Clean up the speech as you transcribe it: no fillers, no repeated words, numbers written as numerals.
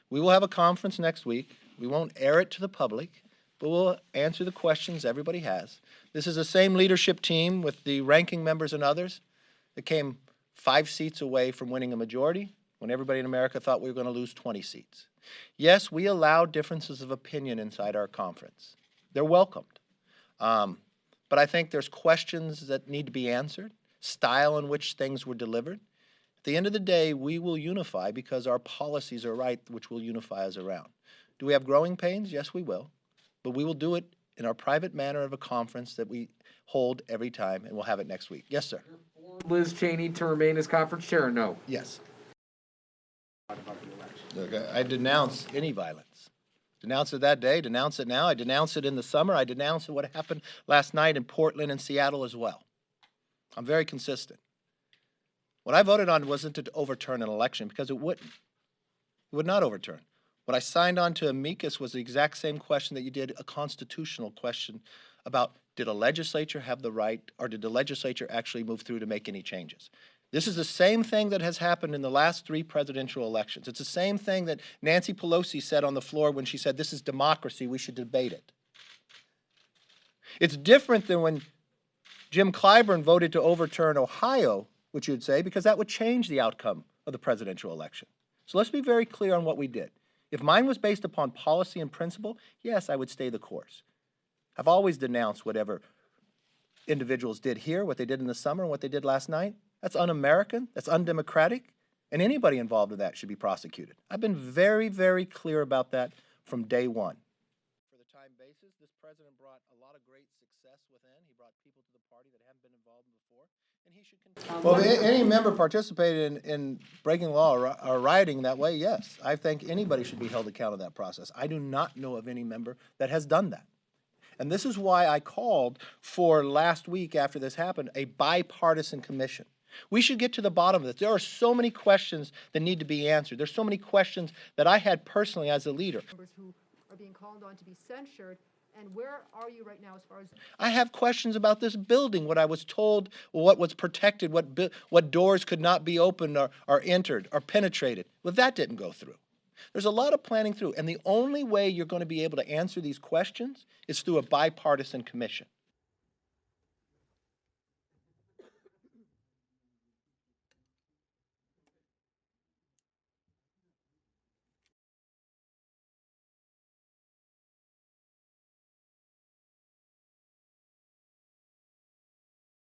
We will have a conference next week. We won't air it to the public, but we'll answer the questions everybody has. This is the same leadership team with the ranking members and others that came 5 seats away from winning a majority when everybody in America thought we were going to lose 20 seats. Yes, we allow differences of opinion inside our conference. They're welcomed. But I think there's questions that need to be answered, style in which things were delivered. At the end of the day, we will unify because our policies are right, which will unify us around. Do we have growing pains? Yes, we will. But we will do it in our private manner of a conference that we hold every time, and we'll have it next week. Yes, sir. Liz Cheney to remain as conference chair or no? Yes. Look, I denounce any violence. Denounce it that day, denounce it now. I denounce it in the summer. I denounce what happened last night in Portland and Seattle as well. I'm very consistent. What I voted on wasn't to overturn an election because it wouldn't. It would not overturn. What I signed on to amicus was the exact same question that you did, a constitutional question about did a legislature have the right or did the legislature actually move through to make any changes? This is the same thing that has happened in the last 3 presidential elections. It's the same thing that Nancy Pelosi said on the floor when she said, this is democracy, we should debate it. It's different than when Jim Clyburn voted to overturn Ohio, which you'd say, because that would change the outcome of the presidential election. So let's be very clear on what we did. If mine was based upon policy and principle, yes, I would stay the course. I've always denounced whatever individuals did here, what they did in the summer and what they did last night. That's un-American, that's undemocratic, and anybody involved in that should be prosecuted. I've been very, very clear about that from day one. For the time basis, this president brought a lot of great success within. He brought people to the party that haven't been involved before, and he should continue. Well, if any member participated in breaking law or rioting that way, yes. I think anybody should be held accountable to that process. I do not know of any member that has done that. And this is why I called for last week after this happened, a bipartisan commission. We should get to the bottom of this. There are so many questions that need to be answered. There's so many questions that I had personally as a leader. Members who are being called on to be censured, and where are you right now as far as? I have questions about this building, what I was told, what was protected, what doors could not be opened or entered or penetrated. Well, that didn't go through. There's a lot of planning through, and the only way you're going to be able to answer these questions is through a bipartisan commission.